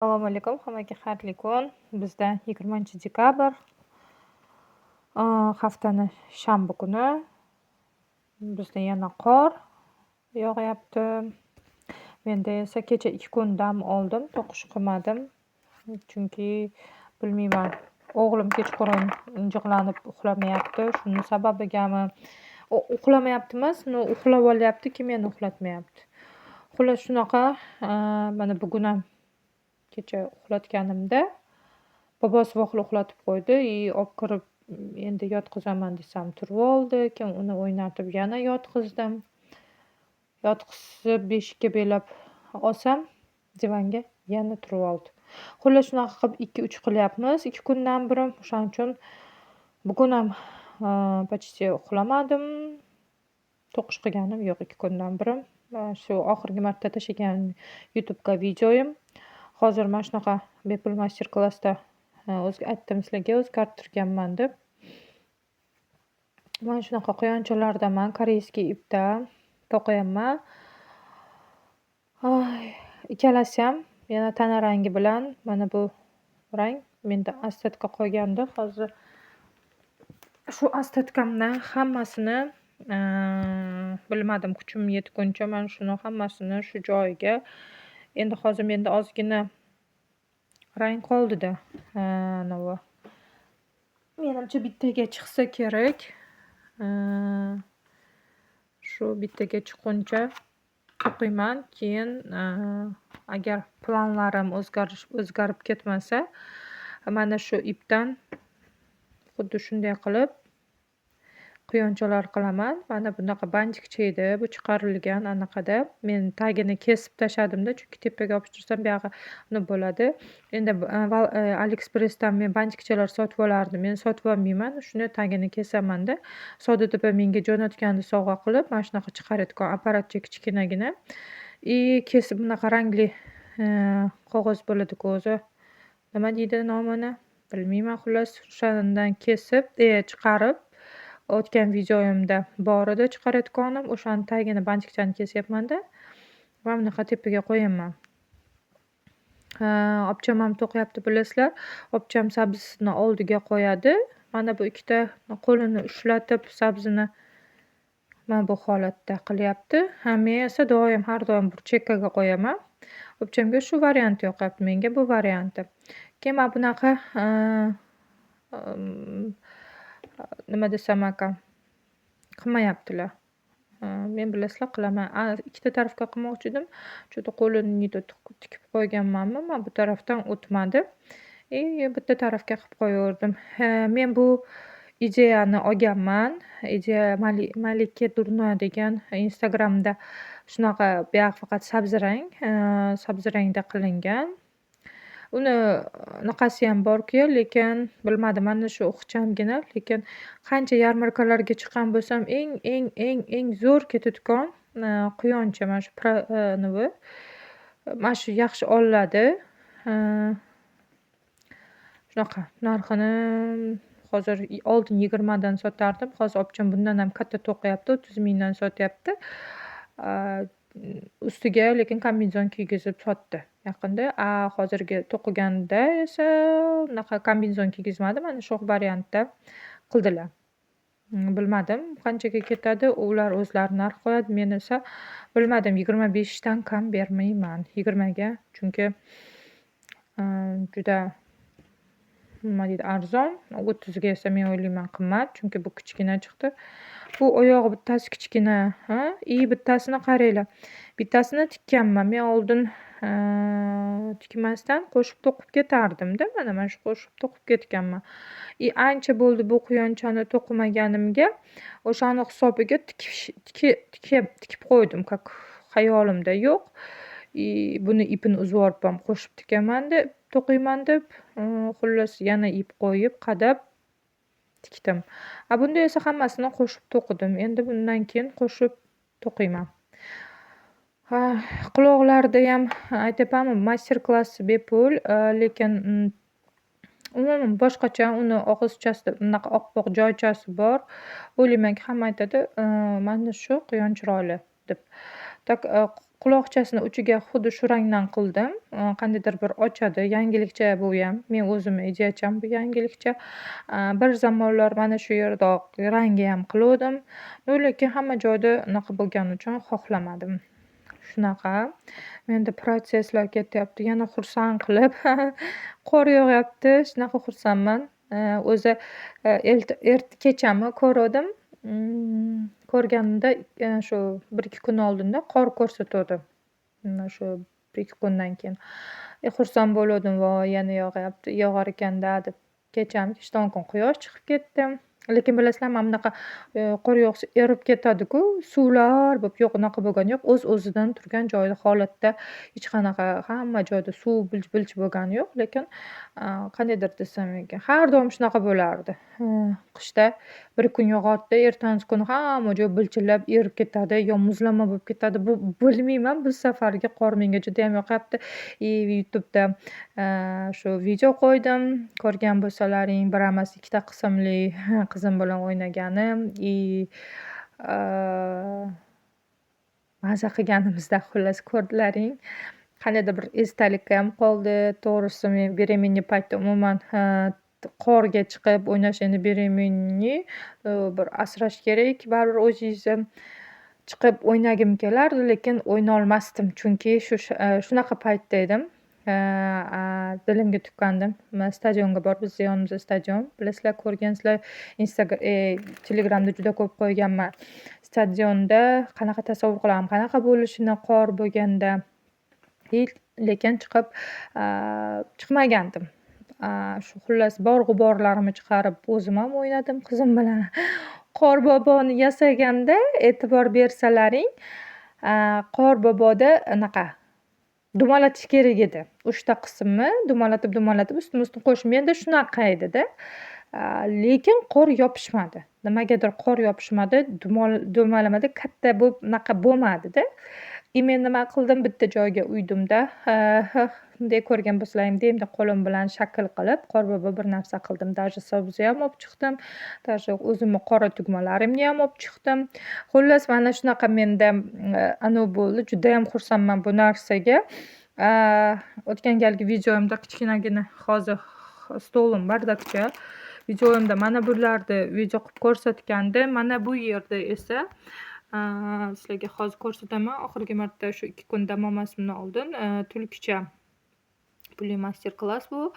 Assalomu alaykum, hammaga xayrli kun. Bizda 20-dekabr, haftani shanba kuni. Bizda yana qor yog'yapti. Menda esa kecha 2 kun dam oldim, to'qish qilmadim. Chunki bilmayman, o'g'lim kechqurun injiqlanib uxlamayapti. Shuni sababigami? Uxlamayapti emas, uxlab olyapti, meni uxlatmayapti. Xullas shunaqa, mana bugun ham kecha uxlatganimda bobosi voqil uxlatib qo'ydi. Olib kirib endi yotqizaman desam turib oldi. Keyin uni o'ynatib yana yotqizdim. Yotqizib beshikka belab olsam divanga yana turib oldi. Xullas shunaqa qilib 2-3 qilyapmiz 2 kundan beri. O'shaning uchun bugun ham почти uxlamadim. To'qish qilganim yo'q 2 kundan beri. Shu oxirgi marta tashlagan YouTube'ga videoyim. Hozir mana shunaqa bepul master-klassda aytdim sizlarga o'zgartirganman deb. Mana shunaqa quyonchalardaman, koreyskiy ipda to'qiyapman. Ikkalasi ham yana tana rangi bilan. Mana bu rang menda astatka qolgandi. Hozir shu astatkamdan hammasini bilmadim, kuchim yetguncha mana shuni hammasini shu joyiga. Endi hozir menda ozgina rang qoldida. Nima? Menimcha bittaga chiqsa kerak. Shu bittaga chiqquncha to'qiyman. Keyin agar planlarim o'zgarib ketmasa, mana shu ipdan xuddi shunday qilib quyonchalar qilaman. Mana bunaqa bantikcha edi, bu chiqarilgan anaqada. Men tagini kesib tashladim-da, chunki tepaga yopishtirsam buyog'i nima bo'ladi. Endi AliExpress'dan men bantikchalar sotib olardim. Men sotib olmayman, shuni tagini kesaman-da. Soda deb menga jo'natgandi sovg'a qilib, mana shunaqa chiqaradigan apparatcha kichkinagina. Kesib bunaqa rangli qog'oz bo'ladi-ku o'zi. Nima deydi nomini? Bilmayman, xullas o'shandan kesib, chiqarib o'tgan videoyimda bor edi chiqarayotganim. O'shani tagini bantikchani kesyapman-da. Va bunaqa tepaga qo'yaman. Opcham ham to'qiyapti bilasizlar. Opcham sabzini oldiga qo'yadi. Mana bu ikkita qo'lini ushlatib sabzini mana bu holatda qilyapti. Men esa har doim bir chekkaga qo'yaman. Opchamga shu variant yoqyapti, menga bu varianti. Keyin mana bunaqa nima desam ekan, qilmayaptilar. Men bilasizlar qilaman. Ikkita tarafga qilmoqchi edim. Juda qo'lini tikib qo'yganmanmi, mana bu tarafdan o'tmadi. Bitta tarafga qilib qo'yaverdim. Men bu ideyani olganman. Ideya Malika Durnoy degan Instagramda shunaqa buyog'i faqat sabzi rangda qilingan. Uni naqasi ham bor-ku, lekin bilmadim, mana shu o'qichamgina, lekin qancha yarmarkalarga chiqqan bo'lsam, eng zo'r ketadigan quyoncha mana shu mana shu yaxshi olinadi. Shunaqa narxini hozir oldin 20 dan sotardim. Hozir opcham bundan ham katta to'qiyapti, 30 mingdan sotyapti. Ustiga lekin kombinezon kiygizib sotdi yaqinda. Hozirgi to'qiganida esa unaqa kombinezon kiygizmadi. Mana shu variantda qildilar. Bilmadim qanchaga ketadi. Ular o'zlari narx qo'yadi. Men esa bilmadim, 25 dan kam bermayman. 20 ga, chunki juda nima deydi, arzon. 30 ga esa men o'ylayman qimmat, chunki bu kichkina chiqdi. Bu oyog'i bittasi kichkina, bittasini qaranglar. Bittasini tikkanman. Men oldin tikmasdan qo'shib to'qib ketardim-da. Mana shu qo'shib to'qib ketganman. Ancha bo'ldi bu quyonchani to'qimaganimga. O'shani hisobiga tikib qo'ydim, xayolimda yo'q. Buni ipini uzib olib ham qo'shib tikaman deb, to'qiyman deb, xullas yana ip qo'yib, qadab tikdim. Bunda esa hammasini qo'shib to'qidim. Endi bundan keyin qo'shib to'qiyman. Quloqlarda ham aytayapmanmi, master-klassi bepul, lekin umuman boshqacha, uni og'izchasida bunaqa oppoq joychasi bor. O'ylaymanki, hamma aytadi, mana shu quyon chiroyli deb. Tak quloqchasini uchiga xuddi shu rangdan qildim. Qandaydir bir ochadi. Yangilikcha bu ham. Men o'zimni ideyacham bu yangilikcha. Bir zamonlar mana shu yerda rangi ham qiluvdim. Lekin hamma joyda unaqa bo'lgani uchun xohlamadim. Shunaqa. Menda protsesslar ketyapti. Yana xursand qilib qor yog'yapti. Shunaqa xursandman. O'zi kechami ko'rdim. Ko'rganimda shu 1-2 kun oldinda qor ko'rsatuvdi. Shu 1-2 kundan keyin. Xursand bo'ldim. Voy, yana yog'yapti, yog'ar ekan-da deb. Kechami 2 kun quyosh chiqib ketdi. Lekin bilasizlarmi, mana bunaqa qor yog'sa erib ketadi-ku, suvlar bo'lib, yo'q, unaqa bo'lgani yo'q. O'z-o'zidan turgan joyida holatda hech qanaqa hamma joyda suv bilj-bilj bo'lgani yo'q, lekin qandaydir desam ekan, har doim shunaqa bo'lardi. Qishda 1 kun yog'adi, ertangi kuni hamma joy bilchillab erib ketadi, yo muzlama bo'lib ketadi. Bu bilmayman, bu safargi qor menga juda ham yoqyapti. YouTube'da shu video qo'ydim. Ko'rgan bo'lsalaring, bir emas, 2ta qismli qizim bilan o'ynaganim maza qilganimizda xullas ko'rdilaring. Qandaydir bir esdalik ham qoldi. To'g'risi, men beremenniy paytda umuman qorga chiqib o'ynash, endi beremenniy bir asrash kerak. Baribir o'zingizni chiqib o'ynagim kelardi, lekin o'ynolmasdim. Chunki shunaqa paytda edim. Dilimga tukkandim. Stadionga borib, bizni yonimizda stadion. Bilasizlar, ko'rgansizlar, Telegramda juda ko'p qo'yganman. Stadionda qanaqa tasavvur qilaman, qanaqa bo'lishini qor bo'lganda. Lekin chiqmagandim. Shu xullas bor g'uborlarimni chiqarib o'zim ham o'ynadim qizim bilan. Qor boboni yasaganda e'tibor bersalaring, qor boboda anaqa dumalatish kerak edi. 3 ta qismni dumalatib ustma-ust qo'yish. Menda shunaqa edi-da. Lekin qor yopishmadi. Nimagadir qor yopishmadi, dumalamada katta bo'lib unaqa bo'lmadi-da. Men nima qildim? Bitta joyga uydim-da. Bunday ko'rgan bo'lsalaring, endi qo'lim bilan shakl qilib, qorbobo bir narsa qildim. Даже sabzi ham olib chiqdim. Даже o'zimni qora tugmalarimni ham olib chiqdim. Xullas, mana shunaqa menda bo'ldi. Juda ham xursandman bu narsaga. O'tgan galgi videomda kichkinagina hozir stolim bardakcha. Videomda mana bularni video qilib ko'rsatgandim. Mana bu yerda esa sizlarga hozir ko'rsataman. Oxirgi marta shu 2 kun dam olmasimdan oldin tulkicha pulli master klass bu.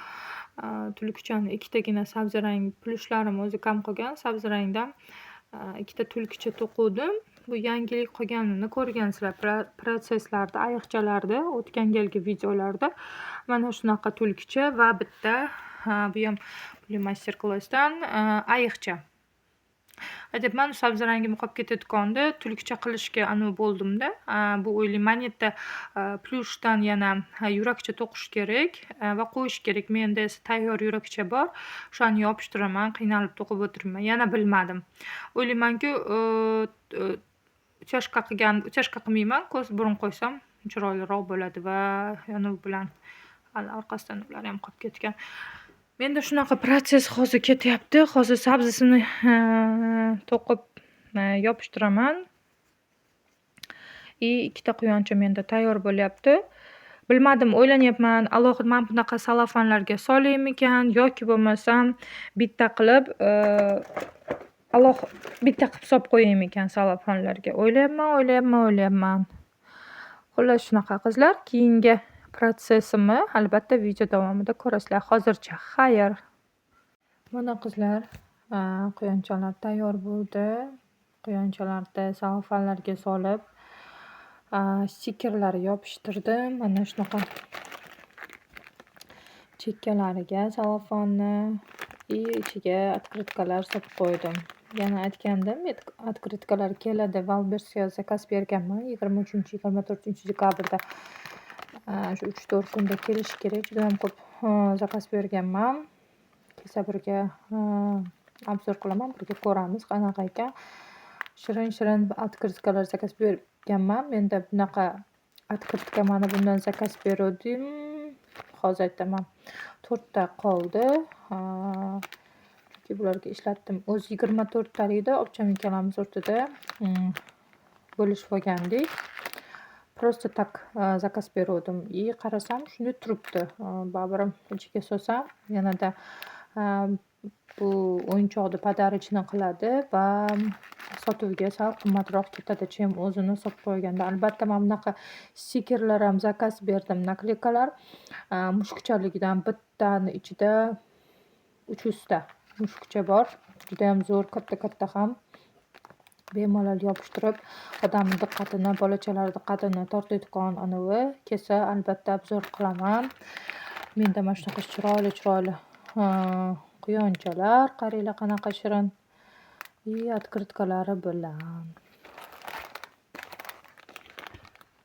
Tulkichani 2 tagina sabzi rang plushlarim o'zi kam qolgan. Sabzi rangdan 2 ta tulkicha to'quvdim. Bu yangilik qolganini ko'rgansizlar protsesslarda, ayiqchalarda, o'tgan galgi videolarda. Mana shunaqa tulkicha va bitta bu ham pulli master klassdan ayiqcha. Aytibman, sabzi rangim qolib ketayotganda tulkicha qilishga bo'ldim-da. Bu o'ylayman, moneta plushdan yana yurakcha to'qish kerak va qo'yish kerak. Menda esa tayyor yurakcha bor. O'shani yopishtiraman, qiynalib to'qib o'tiribman. Yana bilmadim. O'ylaymanki, uchashqa qilmayman, ko'z burun qo'ysam chiroyliroq bo'ladi va yana u bilan hali orqasidan ular ham qolib ketgan. Menda shunaqa protsess hozir ketyapti. Hozir sabzisini to'qib yopishtiraman. 2 ta quyoncha menda tayyor bo'lyapti. Bilmadim, o'ylanyapman, alohida men bunaqa salafanlarga solaymikan yoki bo'lmasam bitta qilib bitta qilib solib qo'yaymikan salafanlarga. O'ylayapman. Xullas shunaqa qizlar. Keyingi protsessimni albatta video davomida ko'rasizlar. Hozircha xayr. Mana qizlar, quyonchalar tayyor bo'ldi. Quyonchalarni salafanlarga solib, stikerlar yopishtirdim. Mana shunaqa chekkalariga salafonni ichiga открыткалар solib qo'ydim. Yana aytgandim, открыткалар keladi. Val versiya zakaz berganman 23-24 dekabrda. Shu 3-4 kunda kelishi kerak. Juda ham ko'p zakaz berganman. Kelsa birga obzor qilaman, birga ko'ramiz qanaqa ekan. Shirin открыткалар zakaz berganman. Menda bunaqa открытка mana bundan zakaz berdim. Hozir aytaman, 4 ta qoldi. Chunki bularga ishlatdim. O'z 24 talikda opcham ikkalamiz o'rtada bo'lishib olgandik. Просто tak zakaz beruvdim. Qarasam shunday turibdi. Baribir ichiga solsam yanada bu o'yinchoqni podarочный qiladi va sotuvga sal qimmatroq ketadi, chem o'zini sotib qo'yganda. Albatta, mana bunaqa stikerlar ham zakaz berdim, nakleykalar. Mushukchaligidan bittani ichida 300 ta mushukcha bor. Judayam zo'r, katta-katta ham. Bemalol yopishtirib, odamni diqqatini, bolachalar diqqatini tortadigan anavi kelsa, albatta obzor qilaman. Menda mana shunaqa chiroyli quyonchalar, qaranglar qanaqa shirin. Открытkalari bilan.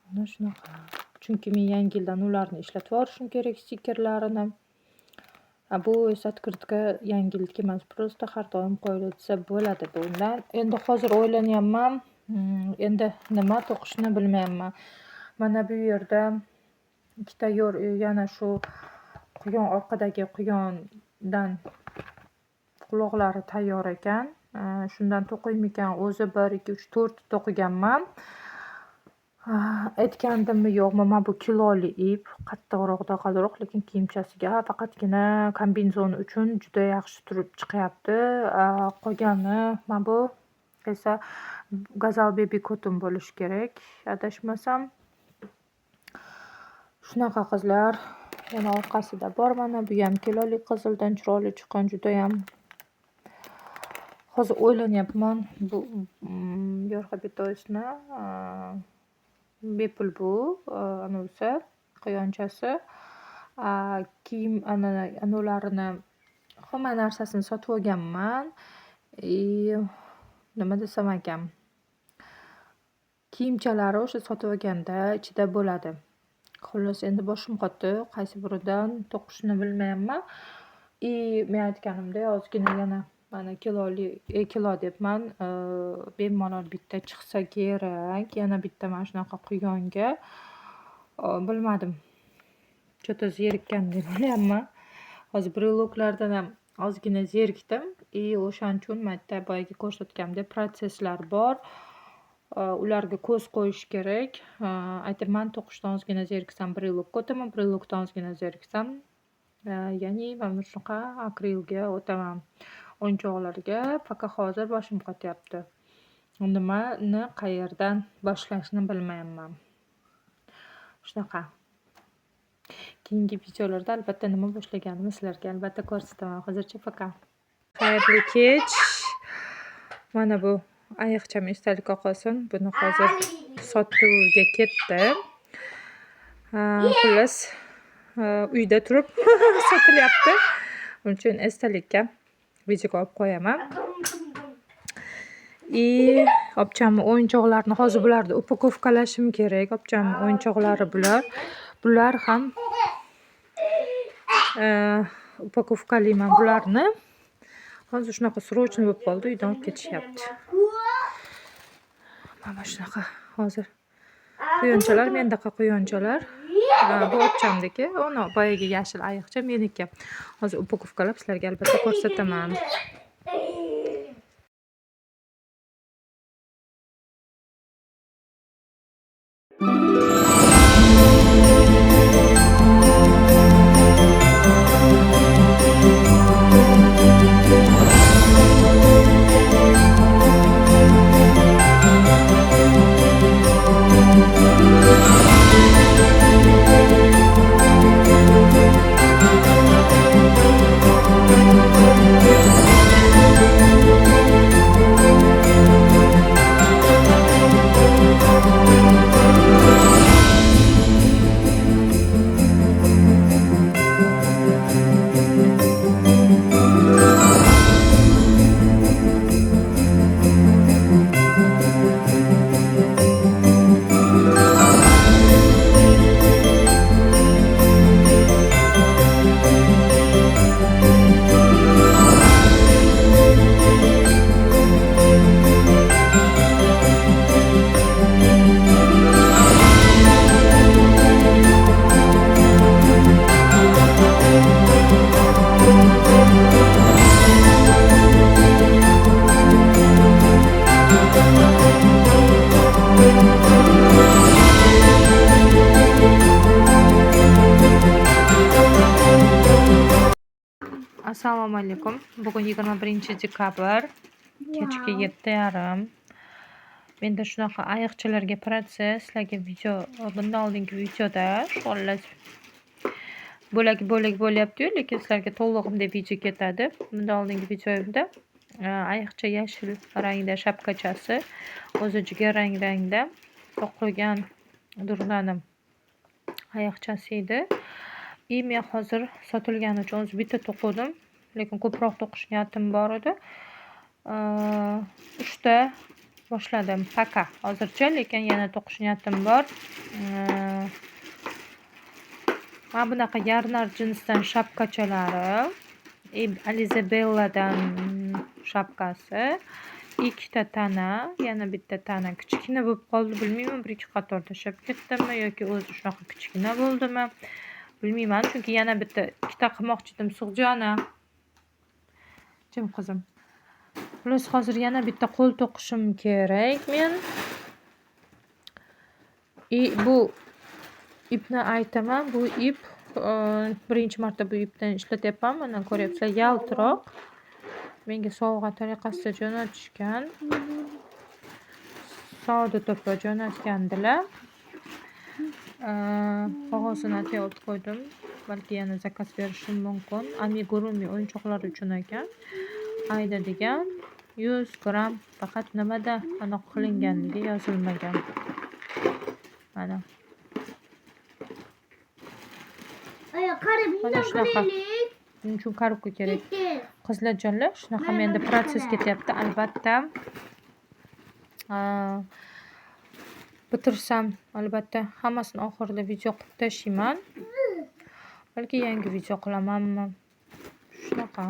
Mana shunaqa. Chunki men yangi yildan ularni ishlatib yuborishim kerak, stikerlarini. Bu esa открытка yangi yilga emas, просто har doim qo'yilsa bo'ladi bundan. Endi hozir o'ylanyapman, endi nima to'qishni bilmayapman. Mana bu yerda ikkita yana shu quyon, orqadagi quyondan quloqlari tayyor ekan. Shundan to'qiymikan? O'zi 1, 2, 3, 4 to'qiganman. Aytgandimmi yo'qmi, mana bu kiloli ip, qattiqroq, dag'alroq, lekin kiyimchasiga faqatgina kombinezon uchun juda yaxshi turib chiqyapti. Qolgani mana bu esa Gazal Baby Cotton bo'lishi kerak, adashmasam. Shunaqa qizlar. Yana orqasida bor mana bu ham kiloli qizildan chiroyli chiqqan, judayam. Hozir o'ylanyapman bu Yorxabitoysni bepul bu anusi quyonchasi. Kiyim anularini hamma narsasini sotib olganman. Nima desam ekan? Kiyimchalari o'sha sotib olganda ichida bo'ladi. Xullas, endi boshim qotdi, qaysi biridan to'qishni bilmayapman. Men aytganimdek, ozgina yana mana kilo debman, bemalol bitta chiqsa kerak. Yana bitta mana shunaqa quyonga bilmadim. Cho'ta zerikkan deb o'ylayapman. Hozir breloklardan ham ozgina zerikdim. O'shaning uchun mayda boyagi ko'rsatganimdek protsesslar bor. Ularga ko'z qo'yish kerak. Aytaman, to'qishdan ozgina zeriksam brelokka o'taman, brelokdan ozgina zeriksam, ya'ni mana shunaqa akrilga o'taman. O'yinchoqlarga faqat hozir boshim qotyapti. Nimani qayerdan boshlashni bilmayapman. Shunaqa. Keyingi videolarda albatta nima boshlaganimni sizlarga albatta ko'rsataman. Hozircha faqat xayrli kech. Mana bu ayiqcham esdalik qolsin. Buni hozir sotuvga ketdi. Xullas, uyda turib sotilyapti. Uning uchun esdalikka videoga olib qo'yaman. Opchamni o'yinchoqlarini hozir bularni upakovkalashim kerak. Opchamni o'yinchoqlari bular. Bular ham upakovkalayman bularni. Hozir shunaqa srochniy bo'lib qoldi, uydan olib ketishyapti. Mana shunaqa hozir quyonchalar, mendaqa quyonchalar. Bu opchamdagi, uni boyagi yashil ayiqcha meniki. Hozir upakovkalab sizlarga albatta ko'rsataman. Assalomu alaykum. Bugun 21-dekabr, kechki 7:30. Menda shunaqa ayiqchalarga operatsiya, sizlarga video, bundan oldingi videoda xullas bo'lak bo'lyapti-yu, lekin sizlarga to'lig'imda video ketadi. Bundan oldingi videomda ayiqcha yashil rangda shapkachasi, o'zi jigarrang rangda to'qilgan durnanim ayiqchasi edi. Men hozir sotilgani uchun o'zi bitta to'qidim, lekin ko'proq to'qish niyatim bor edi. 3 ta boshladim paka hozircha, lekin yana to'qish niyatim bor. Mana bunaqa yarnar jinsdan shapkachalari, Alizabelladan shapkasi, 2 ta tana, yana bitta tana kichkina bo'lib qoldi, bilmayman, 1-2 qator tashlab ketdimmi yoki o'zi shunaqa kichkina bo'ldimi, bilmayman. Chunki yana bitta 2 ta qilmoqchi edim. Sug'jona, jim qizim. Xullas, hozir yana bitta qo'l to'qishim kerak men. Bu ipni aytaman, bu ip birinchi marta bu ipdan ishlatyapman. Mana ko'ryapsizlar, yaltiroq. Menga sovg'a tariqasida jo'natishgan. Savdo to'pi jo'natgandilar. Qog'ozini olib qo'ydim. Balki yana zakaz berishim mumkin. Amigurumi o'yinchoqlar uchun ekan. Ayda degan 100 gram faqat nimada aniq qilinganligi yozilmagan. Mana. Mana shunaqa. Buning uchun korobka kerak. Qizlarjonlar, shunaqa menda protsess ketyapti. Albatta bitirsam, albatta hammasini oxirida video qilib tashlayman. Balki yangi video qilamanmi. Shunaqa.